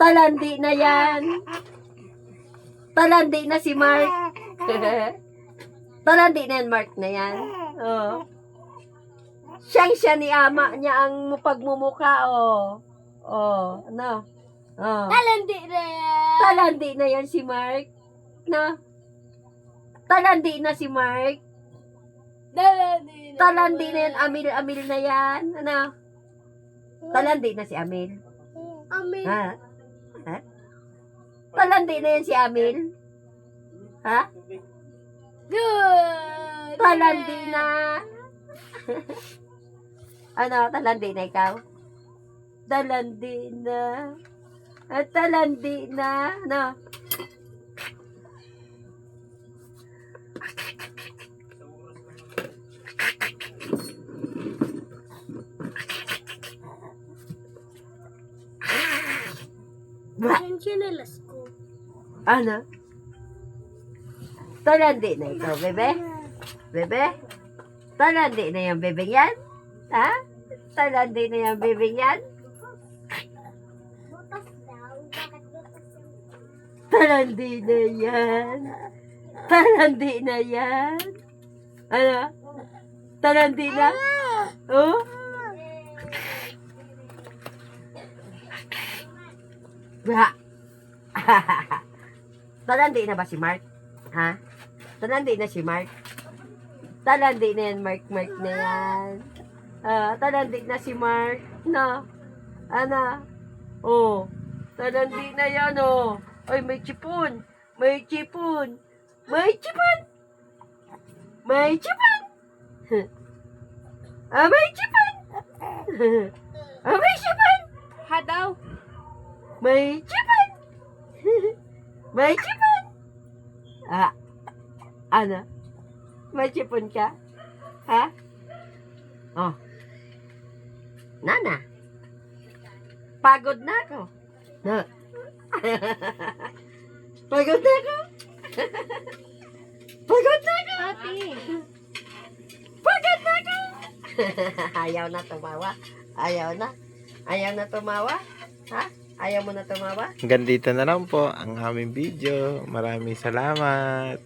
Talandi na yan. Talandi na si Mark. Talandi na yan, Mark na yan. Oh. Siya ni ama niya ang pagmumuka, oh. Oh, ano? Oh. Talandi na yan. Talandi na yan si Mark. Na? Talandi na si Mark. Talandi na. Talandi na yan, Amil na yan. Ano? Talandi na si Amil. Amin. Ha? Ha? Talandi na yan si Amil. Ha? Good. Talandi na. Ano? Talandi na ikaw? Talandi na. At talandi na. Ano? Ang chinelas ko. Ano? Talandi na ikaw, bebe? Bebe? Talandi na yung bebe yan? Ha? Talandi na yung bebe yan? Butas daw. Bakit butas yung... Talandi na yan. Talandi na yan. Ano? Talandi na? Oh? Ba? Talandi na ba si Mark? Ha? Talandi na si Mark? Talandi na yan, Mark na yan. Talandi na si Mark. No? Ano? Oh. Talandi na yan, oh. Ay, may chipon. May chipon. May chipon. May chipon. May chipon. May chipon. Ha daw. May chipon. May chipon. Ano? May chipon ka? Ha? Oh. Nana. Pagod na ako. No. Pagod na ako. Pagod na ako. Ate. Pagod na ako. Ayaw na tumawa. Ayaw na. Ayaw na tumawa. Ha? Ayaw mo na tumawa? Hanggang dito na lang po ang aming video. Maraming salamat.